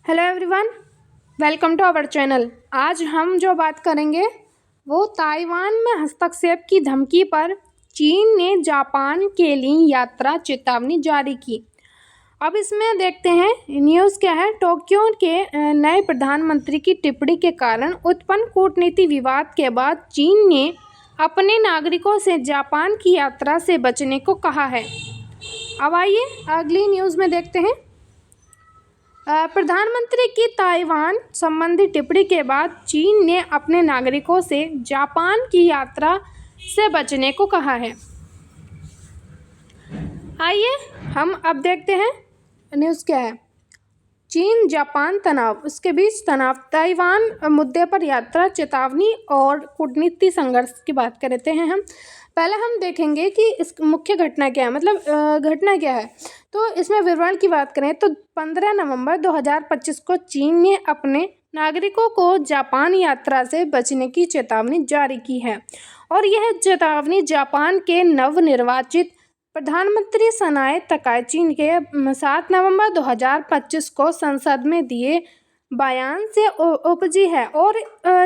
Hello everyone, welcome to our channel. आज हम जो बात करेंगे वो ताइवान में हस्तक्षेप की धमकी पर चीन ने जापान के लिए यात्रा चेतावनी जारी की। अब इसमें देखते हैं न्यूज़ क्या है। टोक्यो के नए प्रधानमंत्री की टिप्पणी के कारण उत्पन्न कूटनीति विवाद के बाद चीन ने अपने नागरिकों से जापान की यात्रा से बचने को कहा है। अब आइए अगली न्यूज़ में देखते हैं। प्रधानमंत्री की ताइवान संबंधी टिप्पणी के बाद चीन ने अपने नागरिकों से जापान की यात्रा से बचने को कहा है। आइए हम अब देखते हैं न्यूज़ क्या है। चीन जापान तनाव, उसके बीच तनाव, ताइवान मुद्दे पर यात्रा चेतावनी और कूटनीतिक संघर्ष की बात करते हैं। हम पहले हम देखेंगे कि इस मुख्य घटना क्या है, मतलब घटना क्या है। तो इसमें विवरण की बात करें तो 15 नवंबर 2025 को चीन ने अपने नागरिकों को जापान यात्रा से बचने की चेतावनी जारी की है और यह चेतावनी जापान के नवनिर्वाचित प्रधानमंत्री सनाए तकाईची के 7 नवंबर 2025 को संसद में दिए बयान से उपजी है और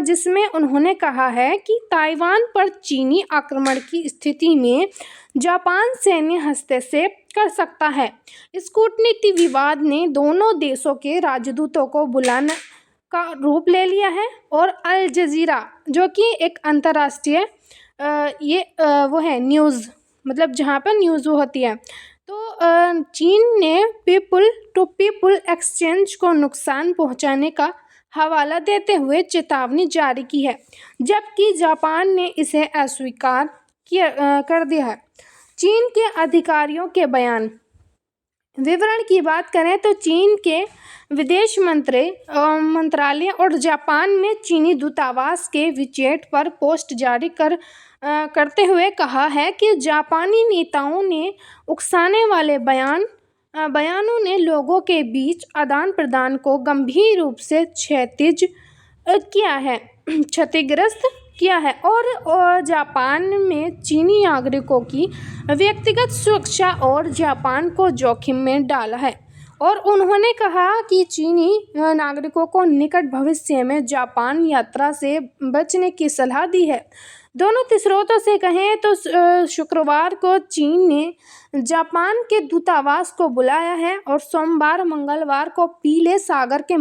जिसमें उन्होंने कहा है कि ताइवान पर चीनी आक्रमण की स्थिति में जापान सैन्य हस्तक्षेप कर सकता है। इस कूटनीतिक विवाद ने दोनों देशों के राजदूतों को बुलाने का रूप ले लिया है और अल जजीरा, जो कि एक अंतर्राष्ट्रीय वो है न्यूज़, मतलब जहाँ पर न्यूज़ होती है, तो चीन ने पीपल टू पीपल एक्सचेंज को नुकसान पहुंचाने का हवाला देते हुए चेतावनी जारी की है, जबकि जापान ने इसे अस्वीकार कर दिया है। चीन के अधिकारियों के बयान विवरण की बात करें तो चीन के विदेश मंत्रालय और जापान ने चीनी दूतावास के विचेट पर पोस्ट जारी करते हुए कहा है कि जापानी नेताओं ने उकसाने वाले बयानों ने लोगों के बीच आदान प्रदान को गंभीर रूप से क्षतिग्रस्त किया है और जापान में चीनी नागरिकों की व्यक्तिगत सुरक्षा और जापान को जोखिम में डाला है और उन्होंने कहा कि चीनी नागरिकों को निकट भविष्य में जापान यात्रा से बचने की सलाह दी है। दोनों स्रोतों से कहें तो शुक्रवार को चीन ने जापान के दूतावास को बुलाया है और सोमवार मंगलवार को पीले सागर के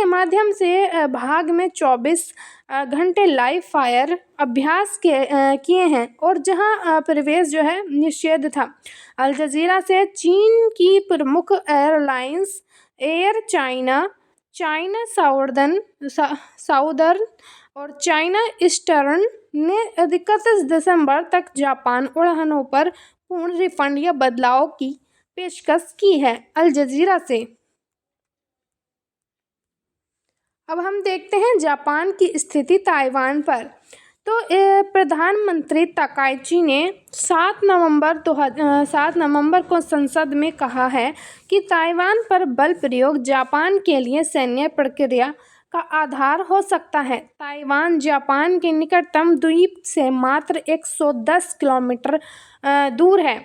माध्यम से भाग में 24 घंटे लाइव फायर अभ्यास किए हैं और जहां प्रवेश जो है निषेध था। अल जजीरा से चीन की प्रमुख airlines air China, China southern और चाइना ईस्टर्न ने 31 दिसंबर तक जापान उड़ानों पर पूर्ण रिफंड या बदलाव की पेशकश की है। अल जजीरा से अब हम देखते हैं जापान की स्थिति ताइवान पर। तो प्रधानमंत्री तकाईची ने 7 नवंबर को संसद में कहा है कि ताइवान पर बल प्रयोग जापान के लिए सैन्य प्रक्रिया का आधार हो सकता है। ताइवान जापान के निकटतम द्वीप से मात्र 110 किलोमीटर दूर है।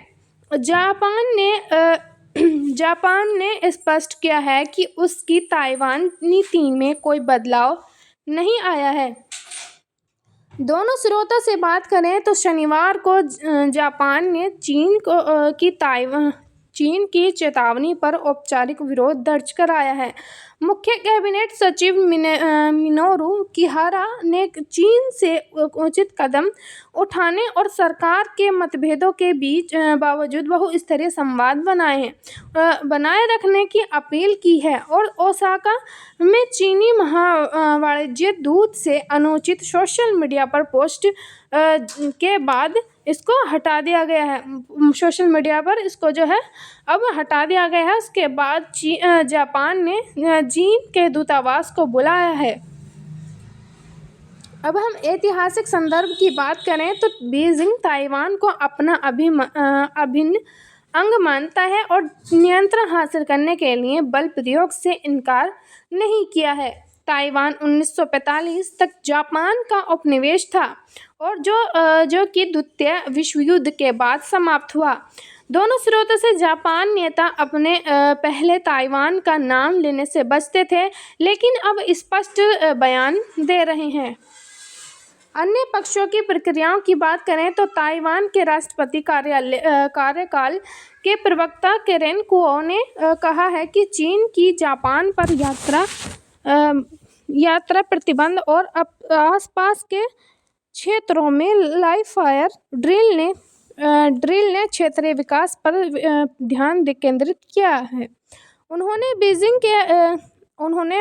जापान ने स्पष्ट किया है कि उसकी ताइवान नीति में कोई बदलाव नहीं आया है। दोनों स्रोतों से बात करें तो शनिवार को जापान ने चीन की चेतावनी पर औपचारिक विरोध दर्ज कराया है। मुख्य कैबिनेट सचिव मिनोरू किहारा ने चीन से उचित कदम उठाने और सरकार के मतभेदों के बीच बावजूद बहुस्तरीय संवाद बनाए रखने की अपील की है और ओसाका में चीनी महावाणिज्य दूत से अनुचित सोशल मीडिया पर पोस्ट के बाद इसको हटा दिया गया है। सोशल मीडिया पर इसको जो है अब हटा दिया गया है। उसके बाद जापान ने चीन के दूतावास को बुलाया है। अब हम ऐतिहासिक संदर्भ की बात करें तो बीजिंग ताइवान को अपना अभिन्न अंग मानता है और नियंत्रण हासिल करने के लिए बल प्रयोग से इनकार नहीं किया है। ताइवान 1945 तक जापान का उपनिवेश था और जो कि द्वितीय विश्व युद्ध के बाद समाप्त हुआ। दोनों स्रोतों से जापान नेता अपने पहले ताइवान का नाम लेने से बचते थे, लेकिन अब स्पष्ट बयान दे रहे हैं। अन्य पक्षों की प्रक्रियाओं की बात करें तो ताइवान के राष्ट्रपति कार्यकाल के प्रवक्ता कैरेन कुओ ने कहा है कि चीन की जापान पर यात्रा प्रतिबंध और आसपास के क्षेत्रों में लाइव फायर ड्रिल ने क्षेत्रीय विकास पर ध्यान केंद्रित किया है। उन्होंने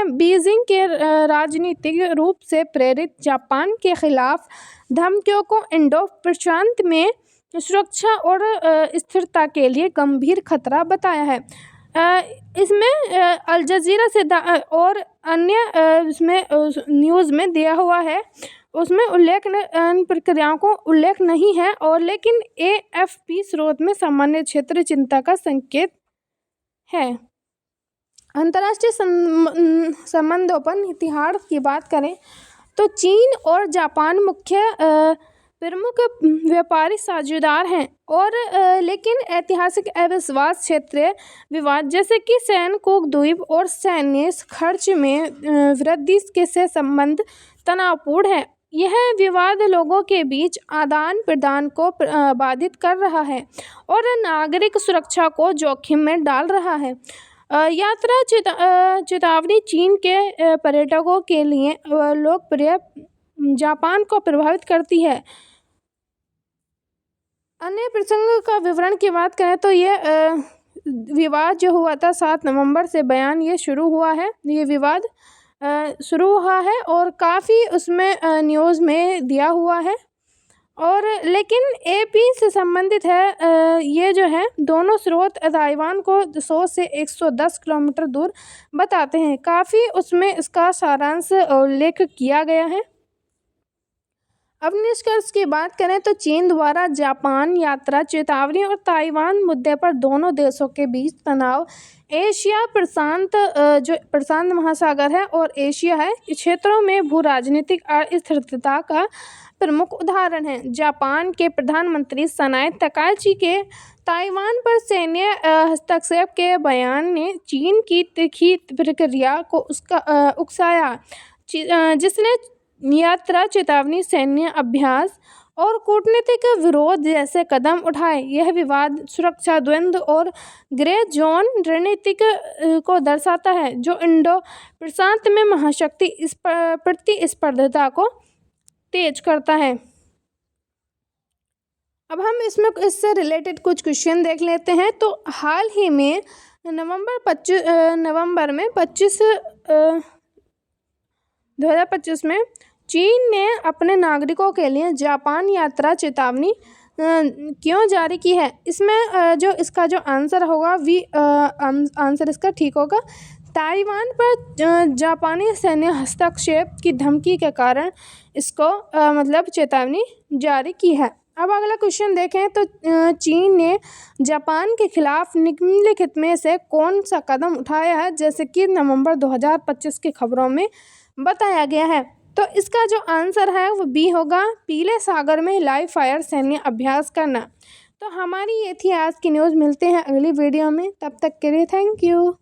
बीजिंग के राजनीतिक रूप से प्रेरित जापान के खिलाफ धमकियों को इंडो प्रशांत में सुरक्षा और स्थिरता के लिए गंभीर खतरा बताया है। इसमें अल जजीरा से और अन्य इसमें न्यूज़ में दिया हुआ है, उसमें प्रक्रियाओं को उल्लेख नहीं है, और लेकिन AFP स्रोत में सामान्य क्षेत्रीय चिंता का संकेत है। अंतर्राष्ट्रीय संबंधों पर इतिहास की बात करें तो चीन और जापान मुख्य प्रमुख व्यापारी साझेदार हैं, और लेकिन ऐतिहासिक अविश्वास, क्षेत्रीय विवाद जैसे कि सेनकाकू द्वीप और सैन्य खर्च में वृद्धि के से संबंध तनावपूर्ण है। यह विवाद लोगों के बीच आदान प्रदान को बाधित कर रहा है और नागरिक सुरक्षा को जोखिम में डाल रहा है। यात्रा चेतावनी चीन के पर्यटकों के लिए लोकप्रिय जापान को प्रभावित करती है। अन्य प्रसंग का विवरण की बात करें तो यह विवाद जो हुआ था 7 नवंबर से बयान ये शुरू हुआ है, ये विवाद शुरू हुआ है और काफ़ी उसमें न्यूज़ में दिया हुआ है, और लेकिन AP से संबंधित है। ये जो है दोनों स्रोत ताइवान को 100 से 110 किलोमीटर दूर बताते हैं। काफ़ी उसमें इसका सारांश उल्लेख किया गया है। अब निष्कर्ष की बात करें तो चीन द्वारा जापान यात्रा चेतावनी और ताइवान मुद्दे पर दोनों देशों के बीच तनाव एशिया जो प्रशांत महासागर है और एशिया है, क्षेत्रों में भू राजनीतिक अस्थिरता का प्रमुख उदाहरण है। जापान के प्रधानमंत्री सनाए तकाइची के ताइवान पर सैन्य हस्तक्षेप के बयान ने चीन की तीखी प्रतिक्रिया को उकसाया, जिसने यात्रा चेतावनी, सैन्य अभ्यास और कूटनीतिक विरोध जैसे कदम उठाए। यह विवाद सुरक्षा द्वंद्व और ग्रे जोन रणनीति को दर्शाता है, जो इंडो प्रशांत में महाशक्ति प्रतिस्पर्धा को तेज करता है। अब हम इससे रिलेटेड कुछ क्वेश्चन देख लेते हैं। तो हाल ही में नवंबर में 2025 में चीन ने अपने नागरिकों के लिए जापान यात्रा चेतावनी क्यों जारी की है? इसमें इसका जो आंसर होगा आंसर इसका ठीक होगा, ताइवान पर जापानी सैन्य हस्तक्षेप की धमकी के कारण इसको मतलब चेतावनी जारी की है। अब अगला क्वेश्चन देखें तो चीन ने जापान के खिलाफ निम्नलिखित में से कौन सा कदम उठाया है, जैसे कि नवंबर 2025 की खबरों में बताया गया है? तो इसका जो आंसर है वो B होगा, पीले सागर में लाइव फायर सैन्य अभ्यास करना। तो हमारी ये थी आज की न्यूज़। मिलते हैं अगली वीडियो में, तब तक के लिए थैंक यू।